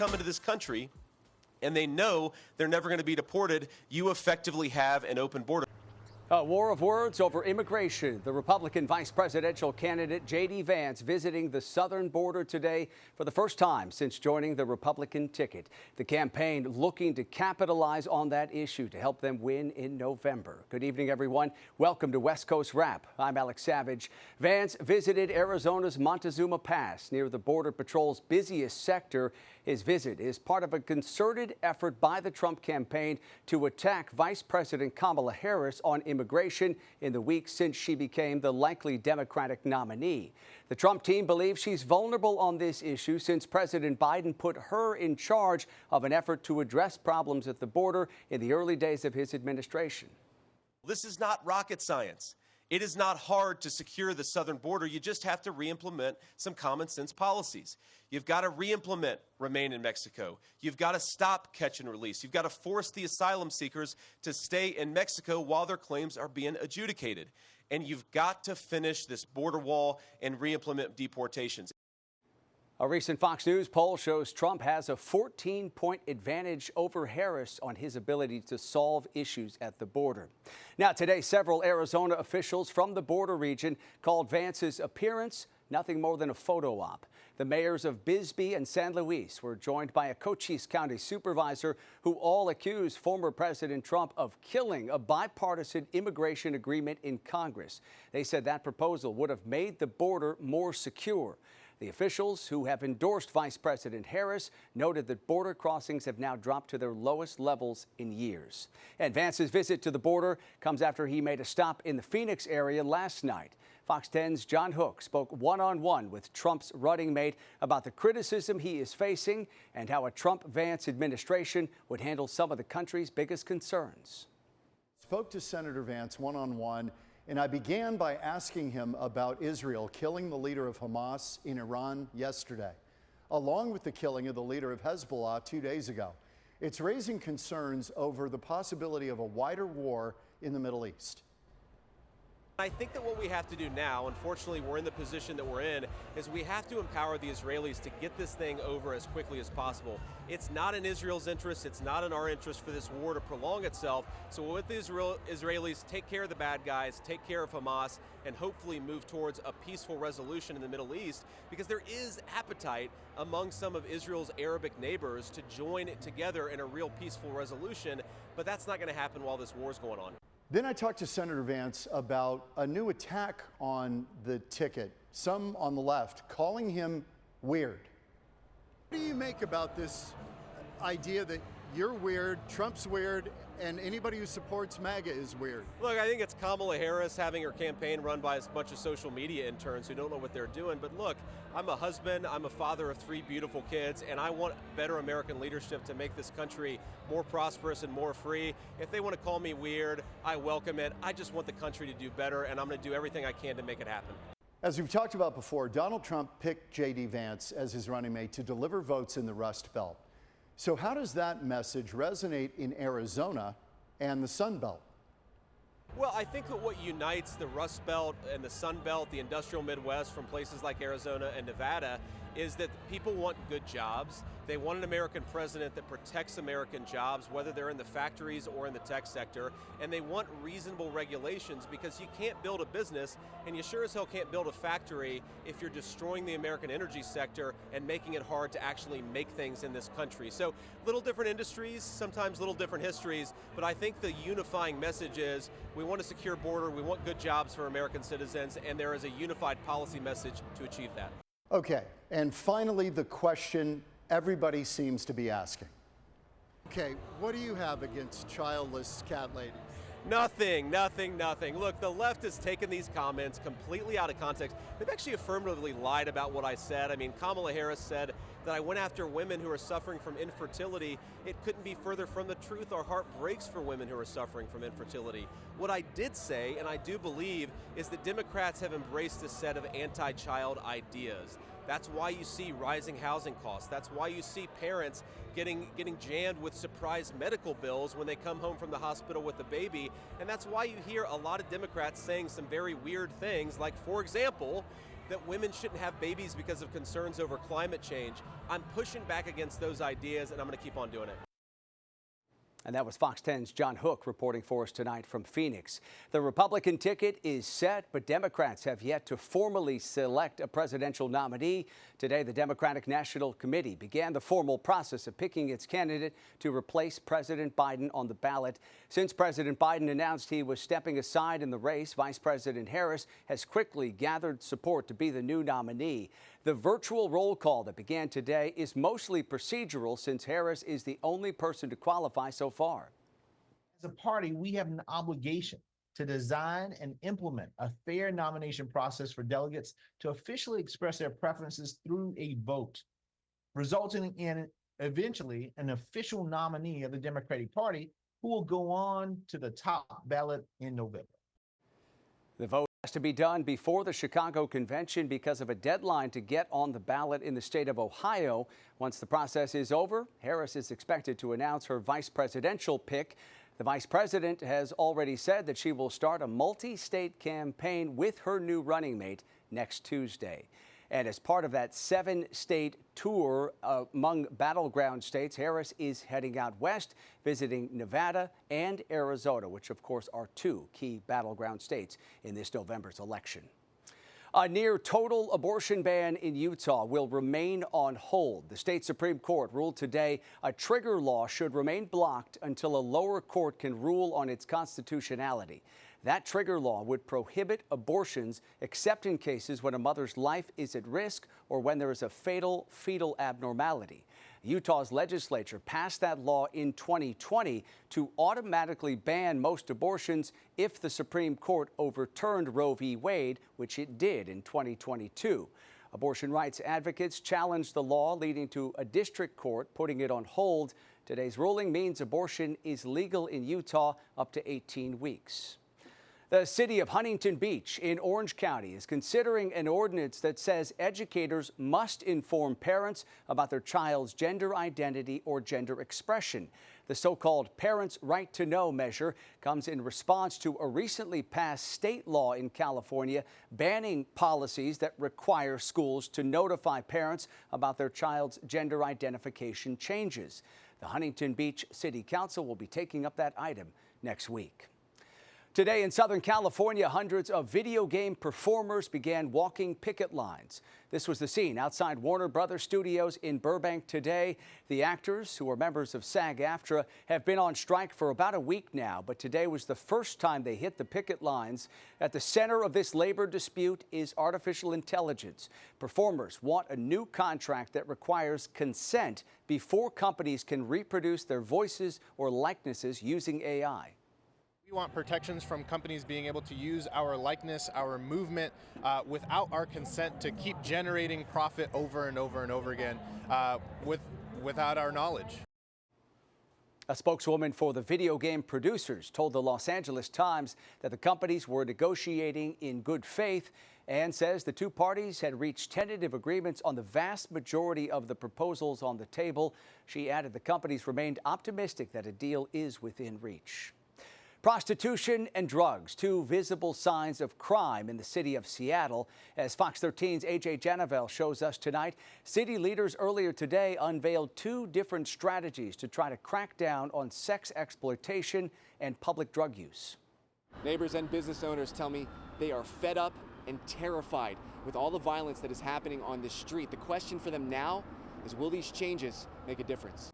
come into this country and they know they're never going to be deported, you effectively have an open border. A war of words over immigration. The Republican vice presidential candidate J.D. Vance visiting the southern border today for the first time since joining the Republican ticket. The campaign looking to capitalize on that issue to help them win in November. Good evening, everyone. Welcome to West Coast Wrap. I'm Alex Savage. Vance visited Arizona's Montezuma Pass near the Border Patrol's busiest sector. His visit is part of a concerted effort by the Trump campaign to attack Vice President Kamala Harris on immigration in the weeks since she became the likely Democratic nominee. The Trump team believes she's vulnerable on this issue since President Biden put her in charge of an effort to address problems at the border in the early days of his administration. This is not rocket science. It is not hard to secure the southern border. You just have to re-implement some common sense policies. You've got to re-implement Remain in Mexico. You've got to stop catch and release. You've got to force the asylum seekers to stay in Mexico while their claims are being adjudicated. And you've got to finish this border wall and re-implement deportations. A recent Fox News poll shows Trump has a 14-point advantage over Harris on his ability to solve issues at the border. Now, today, several Arizona officials from the border region called Vance's appearance nothing more than a photo op. The mayors of Bisbee and San Luis were joined by a Cochise County supervisor who all accused former President Trump of killing a bipartisan immigration agreement in Congress. They said that proposal would have made the border more secure. The officials who have endorsed Vice President Harris noted that border crossings have now dropped to their lowest levels in years. And Vance's visit to the border comes after he made a stop in the Phoenix area last night. Fox 10's John Hook spoke one-on-one with Trump's running mate about the criticism he is facing and how a Trump-Vance administration would handle some of the country's biggest concerns. Spoke to Senator Vance one-on-one. And I began by asking him about Israel killing the leader of Hamas in Iran yesterday, along with the killing of the leader of Hezbollah 2 days ago. It's raising concerns over the possibility of a wider war in the Middle East. I think that what we have to do now, unfortunately we're in the position that we're in, is we have to empower the Israelis to get this thing over as quickly as possible. It's not in Israel's interest, it's not in our interest for this war to prolong itself. So with the Israelis, take care of the bad guys, take care of Hamas, and hopefully move towards a peaceful resolution in the Middle East, because there is appetite among some of Israel's Arabic neighbors to join it together in a real peaceful resolution, but that's not going to happen while this war is going on. Then I talked to Senator Vance about a new attack on the ticket, some on the left calling him weird. What do you make about this idea that you're weird, Trump's weird, and anybody who supports MAGA is weird? Look, I think it's Kamala Harris having her campaign run by a bunch of social media interns who don't know what they're doing. But look, I'm a husband, I'm a father of 3 beautiful kids, and I want better American leadership to make this country more prosperous and more free. If they want to call me weird, I welcome it. I just want the country to do better, and I'm going to do everything I can to make it happen. As we've talked about before, Donald Trump picked J.D. Vance as his running mate to deliver votes in the Rust Belt. So how does that message resonate in Arizona and the Sun Belt? Well, I think that what unites the Rust Belt and the Sun Belt, the industrial Midwest from places like Arizona and Nevada, is that people want good jobs. They want an American president that protects American jobs, whether they're in the factories or in the tech sector. And they want reasonable regulations, because you can't build a business, and you sure as hell can't build a factory if you're destroying the American energy sector and making it hard to actually make things in this country. So little different industries, sometimes little different histories, but I think the unifying message is we want a secure border, we want good jobs for American citizens, and there is a unified policy message to achieve that. Okay, and finally, the question everybody seems to be asking. Okay, what do you have against childless cat ladies? Nothing. Look, the left has taken these comments completely out of context. They've actually affirmatively lied about what I said. I mean, Kamala Harris said that I went after women who are suffering from infertility. It couldn't be further from the truth. Our heart breaks for women who are suffering from infertility. What I did say, and I do believe, is that Democrats have embraced a set of anti-child ideas. That's why you see rising housing costs. That's why you see parents getting jammed with surprise medical bills when they come home from the hospital with a baby. And that's why you hear a lot of Democrats saying some very weird things, like, for example, that women shouldn't have babies because of concerns over climate change. I'm pushing back against those ideas, and I'm going to keep on doing it. And that was Fox 10's John Hook reporting for us tonight from Phoenix. The Republican ticket is set, but Democrats have yet to formally select a presidential nominee. Today, the Democratic National Committee began the formal process of picking its candidate to replace President Biden on the ballot. Since President Biden announced he was stepping aside in the race, Vice President Harris has quickly gathered support to be the new nominee. The virtual roll call that began today is mostly procedural since Harris is the only person to qualify so far. As a party, we have an obligation to design and implement a fair nomination process for delegates to officially express their preferences through a vote, resulting in eventually an official nominee of the Democratic Party who will go on to the top ballot in November. The vote has to be done before the Chicago convention because of a deadline to get on the ballot in the state of Ohio. Once the process is over, Harris is expected to announce her vice presidential pick. The vice president has already said that she will start a multi-state campaign with her new running mate next Tuesday. And as part of that 7-state tour among battleground states, Harris is heading out west, visiting Nevada and Arizona, which of course are 2 key battleground states in this November's election. A near total abortion ban in Utah will remain on hold. The state Supreme Court ruled today a trigger law should remain blocked until a lower court can rule on its constitutionality. That trigger law would prohibit abortions except in cases when a mother's life is at risk or when there is a fatal fetal abnormality. Utah's legislature passed that law in 2020 to automatically ban most abortions if the Supreme Court overturned Roe v. Wade, which it did in 2022. Abortion rights advocates challenged the law, leading to a district court putting it on hold. Today's ruling means abortion is legal in Utah up to 18 weeks. The city of Huntington Beach in Orange County is considering an ordinance that says educators must inform parents about their child's gender identity or gender expression. The so-called Parents' Right to Know measure comes in response to a recently passed state law in California banning policies that require schools to notify parents about their child's gender identification changes. The Huntington Beach City Council will be taking up that item next week. Today in Southern California, hundreds of video game performers began walking picket lines. This was the scene outside Warner Brothers Studios in Burbank today. The actors, who are members of SAG-AFTRA, have been on strike for about a week now, but today was the first time they hit the picket lines. At the center of this labor dispute is artificial intelligence. Performers want a new contract that requires consent before companies can reproduce their voices or likenesses using AI. We want protections from companies being able to use our likeness, our movement, without our consent to keep generating profit over and over and over again without our knowledge. A spokeswoman for the video game producers told the Los Angeles Times that the companies were negotiating in good faith and says the two parties had reached tentative agreements on the vast majority of the proposals on the table. She added the companies remained optimistic that a deal is within reach. Prostitution and drugs, 2 visible signs of crime in the city of Seattle. As Fox 13's A.J. Janavel shows us tonight, city leaders earlier today unveiled 2 different strategies to try to crack down on sex exploitation and public drug use. Neighbors and business owners tell me they are fed up and terrified with all the violence that is happening on this street. The question for them now is, will these changes make a difference?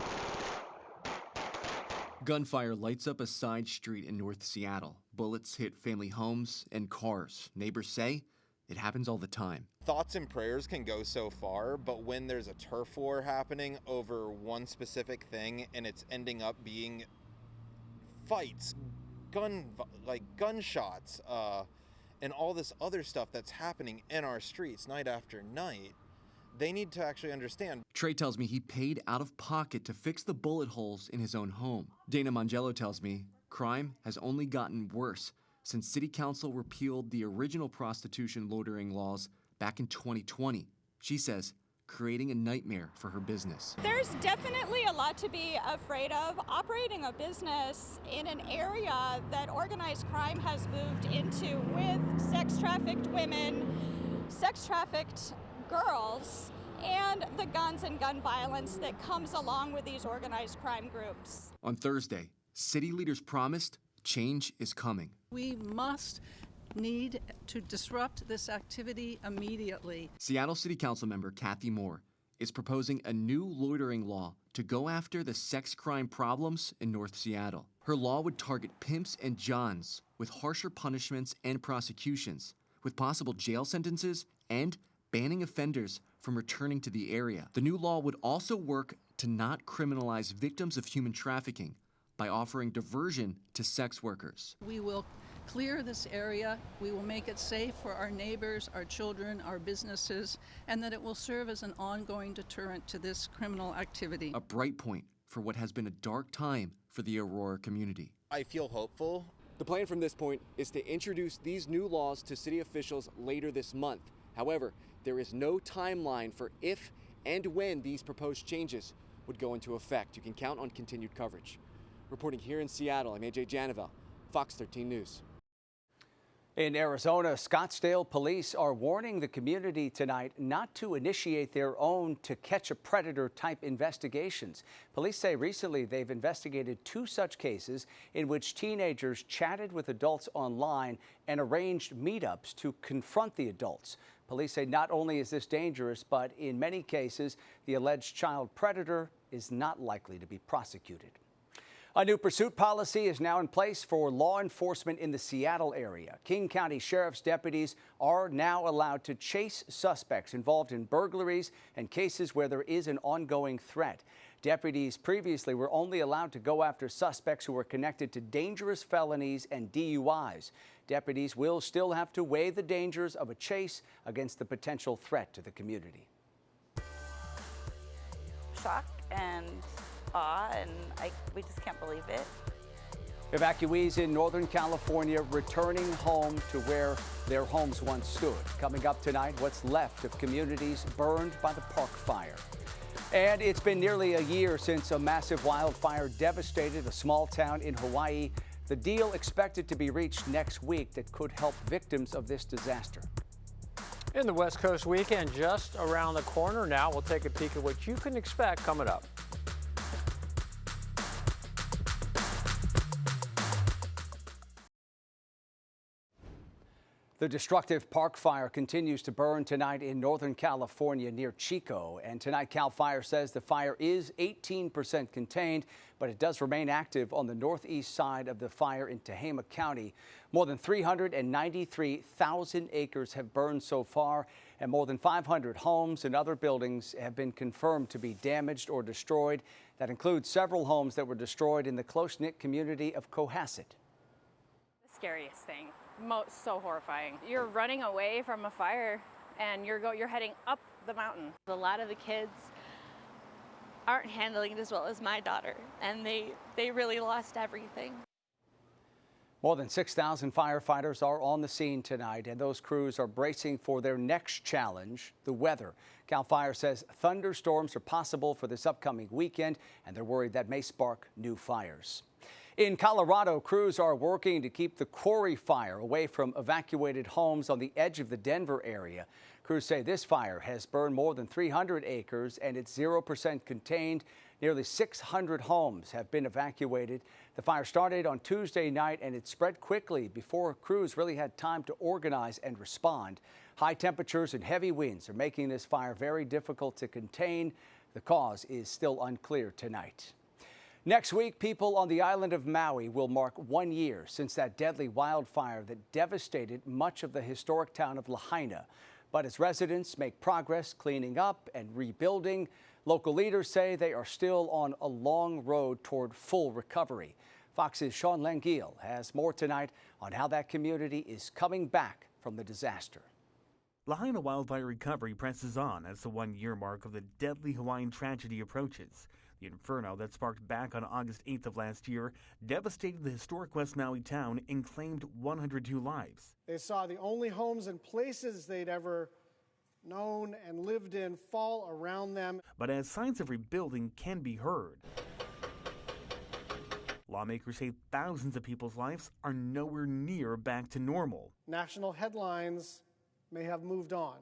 Gunfire lights up a side street in North Seattle. Bullets hit family homes and cars. Neighbors say it happens all the time. Thoughts and prayers can go so far, but when there's a turf war happening over one specific thing and it's ending up being fights, gunshots, and all this other stuff that's happening in our streets night after night, they need to actually understand. Trey tells me he paid out of pocket to fix the bullet holes in his own home. Dana Mangello tells me crime has only gotten worse since City Council repealed the original prostitution loitering laws back in 2020. She says creating a nightmare for her business. There's definitely a lot to be afraid of. Operating a business in an area that organized crime has moved into with sex-trafficked women, sex trafficked girls and the guns and gun violence that comes along with these organized crime groups. On Thursday, city leaders promised change is coming. We need to disrupt this activity immediately. Seattle City Council member Kathy Moore is proposing a new loitering law to go after the sex crime problems in North Seattle. Her law would target pimps and johns with harsher punishments and prosecutions, with possible jail sentences and banning offenders from returning to the area. The new law would also work to not criminalize victims of human trafficking by offering diversion to sex workers. We will clear this area. We will make it safe for our neighbors, our children, our businesses, and that it will serve as an ongoing deterrent to this criminal activity. A bright point for what has been a dark time for the Aurora community. I feel hopeful. The plan from this point is to introduce these new laws to city officials later this month. However, there is no timeline for if and when these proposed changes would go into effect. You can count on continued coverage. Reporting here in Seattle, I'm AJ Janovel, Fox 13 News. In Arizona, Scottsdale police are warning the community tonight not to initiate their own to catch a predator type investigations. Police say recently they've investigated 2 such cases in which teenagers chatted with adults online and arranged meetups to confront the adults. Police say not only is this dangerous, but in many cases, the alleged child predator is not likely to be prosecuted. A new pursuit policy is now in place for law enforcement in the Seattle area. King County Sheriff's deputies are now allowed to chase suspects involved in burglaries and cases where there is an ongoing threat. Deputies previously were only allowed to go after suspects who were connected to dangerous felonies and DUIs. Deputies will still have to weigh the dangers of a chase against the potential threat to the community. Shock and awe, and we just can't believe it. Evacuees in Northern California returning home to where their homes once stood. Coming up tonight, what's left of communities burned by the park fire. And it's been nearly a year since a massive wildfire devastated a small town in Hawaii. The deal expected to be reached next week that could help victims of this disaster. In the West Coast weekend just around the corner now, we'll take a peek at what you can expect coming up. The destructive park fire continues to burn tonight in Northern California near Chico. And tonight, CAL FIRE says the fire is 18% contained, but it does remain active on the northeast side of the fire in Tehama County. More than 393,000 acres have burned so far, and more than 500 homes and other buildings have been confirmed to be damaged or destroyed. That includes several homes that were destroyed in the close-knit community of Cohasset. The scariest thing. So horrifying. You're running away from a fire and you're heading up the mountain. A lot of the kids aren't handling it as well as my daughter, and they really lost everything. More than 6,000 firefighters are on the scene tonight, and those crews are bracing for their next challenge, the weather. CAL FIRE says thunderstorms are possible for this upcoming weekend, and they're worried that may spark new fires. In Colorado, crews are working to keep the quarry fire away from evacuated homes on the edge of the Denver area. Crews say this fire has burned more than 300 acres and it's 0% contained. Nearly 600 homes have been evacuated. The fire started on Tuesday night and it spread quickly before crews really had time to organize and respond. High temperatures and heavy winds are making this fire very difficult to contain. The cause is still unclear tonight. Next week, people on the island of Maui will mark 1 year since that deadly wildfire that devastated much of the historic town of Lahaina. But as residents make progress cleaning up and rebuilding, local leaders say they are still on a long road toward full recovery. Fox's Sean Langiel has more tonight on how that community is coming back from the disaster. Lahaina wildfire recovery presses on as the 1 year mark of the deadly Hawaiian tragedy approaches. The inferno that sparked back on August 8th of last year devastated the historic West Maui town and claimed 102 lives. They saw the only homes and places they'd ever known and lived in fall around them. But as signs of rebuilding can be heard, lawmakers say thousands of people's lives are nowhere near back to normal. National headlines may have moved on,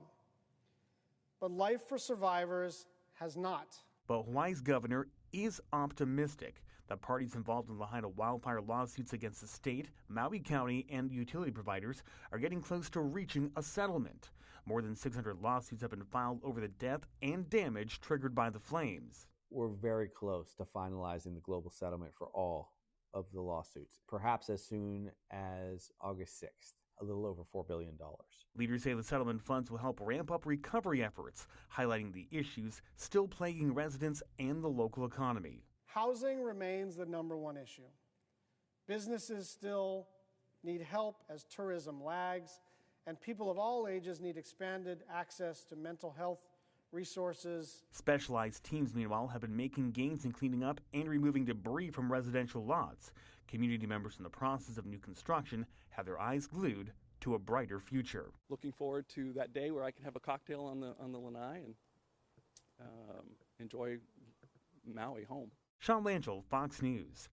but life for survivors has not. But Hawaii's governor is optimistic that parties involved in Lahaina wildfire lawsuits against the state, Maui County, and utility providers are getting close to reaching a settlement. More than 600 lawsuits have been filed over the death and damage triggered by the flames. We're very close to finalizing the global settlement for all of the lawsuits, perhaps as soon as August 6th, a little over $4 billion. Leaders say the settlement funds will help ramp up recovery efforts, highlighting the issues still plaguing residents and the local economy. Housing remains the #1 issue. Businesses still need help as tourism lags, and people of all ages need expanded access to mental health resources. Specialized teams, meanwhile, have been making gains in cleaning up and removing debris from residential lots. Community members in the process of new construction have their eyes glued to a brighter future. Looking forward to that day where I can have a cocktail on the lanai and enjoy Maui home. Sean Langell, Fox News.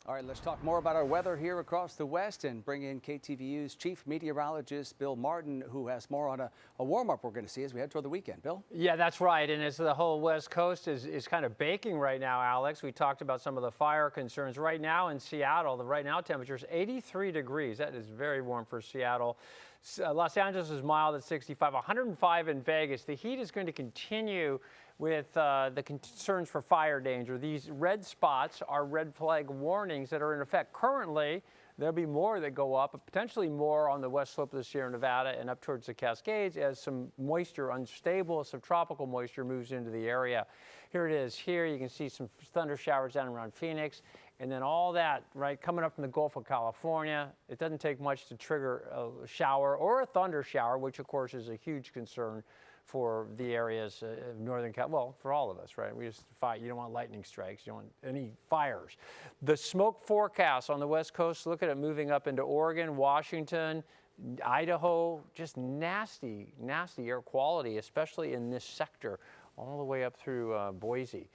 All right, let's talk more about our weather here across the West and bring in KTVU's chief meteorologist, Bill Martin, who has more on a warm-up we're going to see as we head toward the weekend. Bill? Yeah, that's right. And as the whole West Coast is kind of baking right now, Alex, we talked about some of the fire concerns. Right now in Seattle, the right now temperature is 83 degrees. That is very warm for Seattle. Los Angeles is mild at 65, 105 in Vegas. The heat is going to continue with the concerns for fire danger. These red spots are red flag warnings that are in effect. Currently, there'll be more that go up, potentially more on the west slope of the Sierra Nevada and up towards the Cascades as some moisture, unstable subtropical moisture moves into the area. Here it is. Here you can see some thunder showers down around Phoenix. And then all that, right, coming up from the Gulf of California. It doesn't take much to trigger a shower or a thunder shower, which of course is a huge concern for the areas of Northern Cal, well, for all of us, right? We just fight. You don't want lightning strikes. You don't want any fires. The smoke forecast on the West Coast, look at it moving up into Oregon, Washington, Idaho, just nasty, nasty air quality, especially in this sector, all the way up through Boise.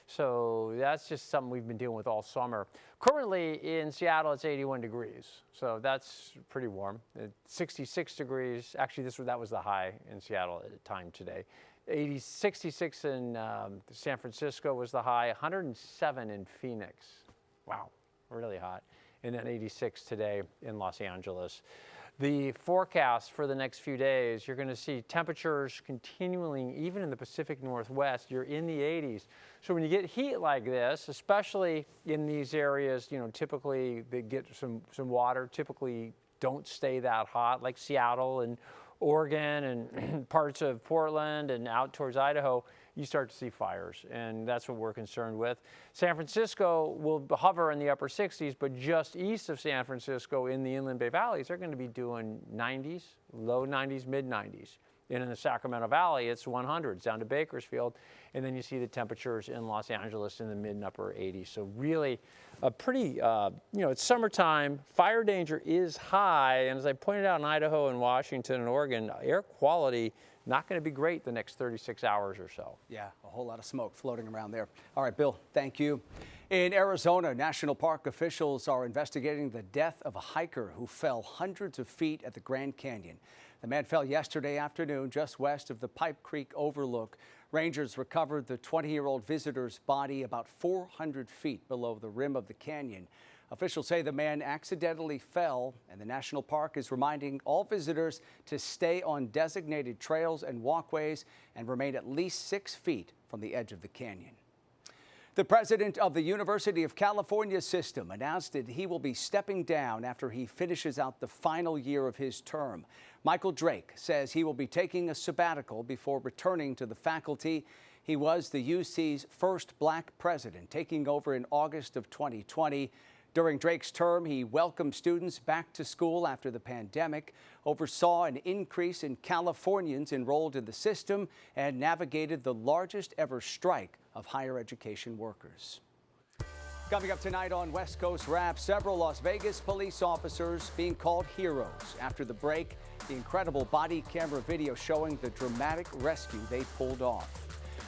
So that's just something we've been dealing with all summer. Currently in Seattle, it's 81 degrees. So that's pretty warm. 66 degrees. Actually, that was the high in Seattle at the time today. 66 in San Francisco was the high. 107 in Phoenix. Wow, really hot. And then 86 today in Los Angeles. The forecast for the next few days, you're going to see temperatures continuing, even in the Pacific Northwest, you're in the 80s. So when you get heat like this, especially in these areas, you know, typically they get some water, typically don't stay that hot, like Seattle and Oregon and parts of Portland and out towards Idaho, you start to see fires, and that's what we're concerned with. San Francisco will hover in the upper 60s, but just east of San Francisco in the Inland Bay Valleys, they're going to be doing 90s, low 90s, mid 90s. And in the Sacramento Valley, it's 100s down to Bakersfield. And then you see the temperatures in Los Angeles in the mid and upper 80s. So really a pretty, it's summertime. Fire danger is high. And as I pointed out in Idaho and Washington and Oregon, air quality not going to be great the next 36 hours or so. Yeah, a whole lot of smoke floating around there. All right, Bill, thank you. In Arizona, national park officials are investigating the death of a hiker who fell hundreds of feet at the Grand Canyon. The man fell yesterday afternoon just west of the Pipe Creek Overlook. Rangers recovered the 20-year-old visitor's body about 400 feet below the rim of the canyon. Officials say the man accidentally fell, and the national park is reminding all visitors to stay on designated trails and walkways and remain at least 6 feet from the edge of the canyon. The president of the University of California system announced that he will be stepping down after he finishes out the final year of his term. Michael Drake says he will be taking a sabbatical before returning to the faculty. He was the UC's first black president, taking over in August of 2020. During Drake's term, he welcomed students back to school after the pandemic, oversaw an increase in Californians enrolled in the system, and navigated the largest ever strike of higher education workers. Coming up tonight on West Coast Wrap, several Las Vegas police officers being called heroes. After the break, the incredible body camera video showing the dramatic rescue they pulled off.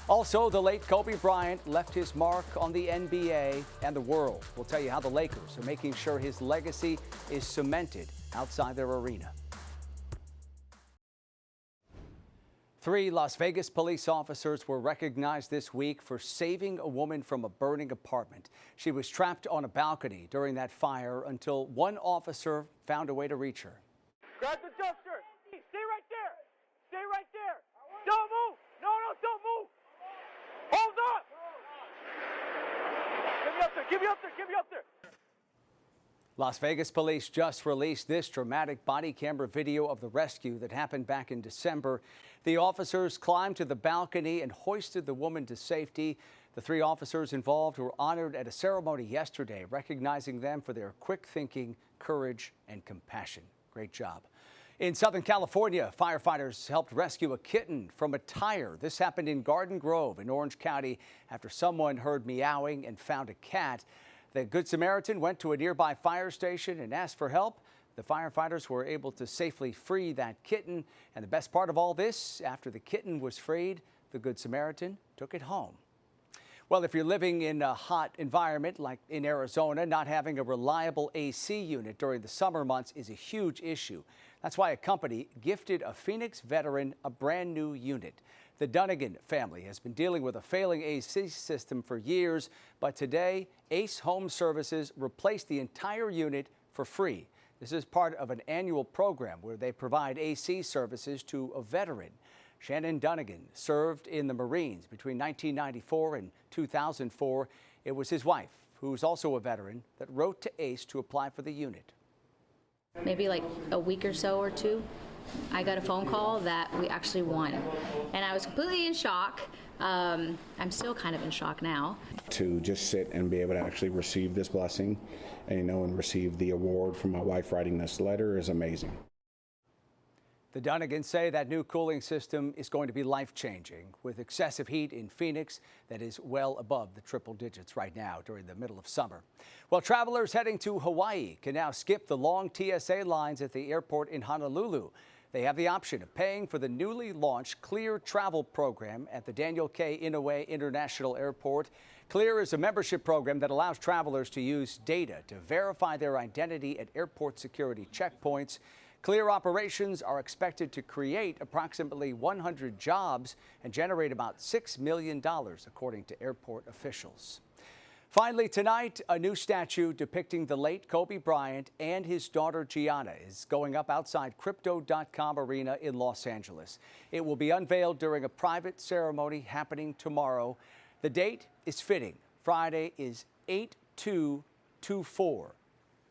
Also, the late Kobe Bryant left his mark on the NBA and the world. We'll tell you how the Lakers are making sure his legacy is cemented outside their arena. 3 Las Vegas police officers were recognized this week for saving a woman from a burning apartment. She was trapped on a balcony during that fire until one officer found a way to reach her. Grab the duster. Stay right there. Stay right there. Don't move. No, don't move. Hold up. Get me up there. Get me up there. Get me up there. Las Vegas police just released this dramatic body camera video of the rescue that happened back in December. The officers climbed to the balcony and hoisted the woman to safety. The 3 officers involved were honored at a ceremony yesterday, recognizing them for their quick thinking, courage, and compassion. Great job. In Southern California, firefighters helped rescue a kitten from a tire. This happened in Garden Grove in Orange County after someone heard meowing and found a cat. The Good Samaritan went to a nearby fire station and asked for help. The firefighters were able to safely free that kitten. And the best part of all this, after the kitten was freed, the Good Samaritan took it home. Well, if you're living in a hot environment like in Arizona, not having a reliable AC unit during the summer months is a huge issue. That's why a company gifted a Phoenix veteran a brand new unit. The Dunnigan family has been dealing with a failing AC system for years, but today Ace Home Services replaced the entire unit for free. This is part of an annual program where they provide AC services to a veteran. Shannon Dunnigan served in the Marines between 1994 and 2004. It was his wife, who's also a veteran, that wrote to Ace to apply for the unit. Maybe like a week or so or two, I got a phone call that we actually won. And I was completely in shock. I'm still kind of in shock now. To just sit and be able to actually receive this blessing and, and receive the award from my wife writing this letter is amazing. The Dunnigans say that new cooling system is going to be life-changing with excessive heat in Phoenix that is well above the triple digits right now during the middle of summer. Well, travelers heading to Hawaii can now skip the long TSA lines at the airport in Honolulu. They have the option of paying for the newly launched Clear Travel program at the Daniel K. Inouye International Airport. Clear is a membership program that allows travelers to use data to verify their identity at airport security checkpoints. Clear operations are expected to create approximately 100 jobs and generate about $6 million, according to airport officials. Finally, tonight, a new statue depicting the late Kobe Bryant and his daughter Gianna is going up outside Crypto.com Arena in Los Angeles. It will be unveiled during a private ceremony happening tomorrow. The date is fitting. Friday is 8/2/24,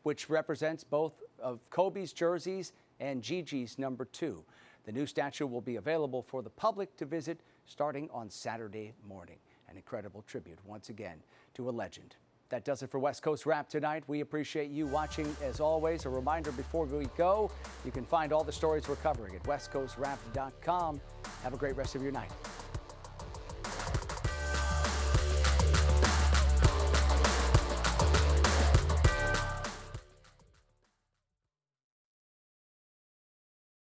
which represents both of Kobe's jerseys and Gigi's number 2. The new statue will be available for the public to visit starting on Saturday morning. An incredible tribute, once again, to a legend. That does it for West Coast Wrap tonight. We appreciate you watching as always. A reminder before we go, you can find all the stories we're covering at westcoastwrap.com. Have a great rest of your night.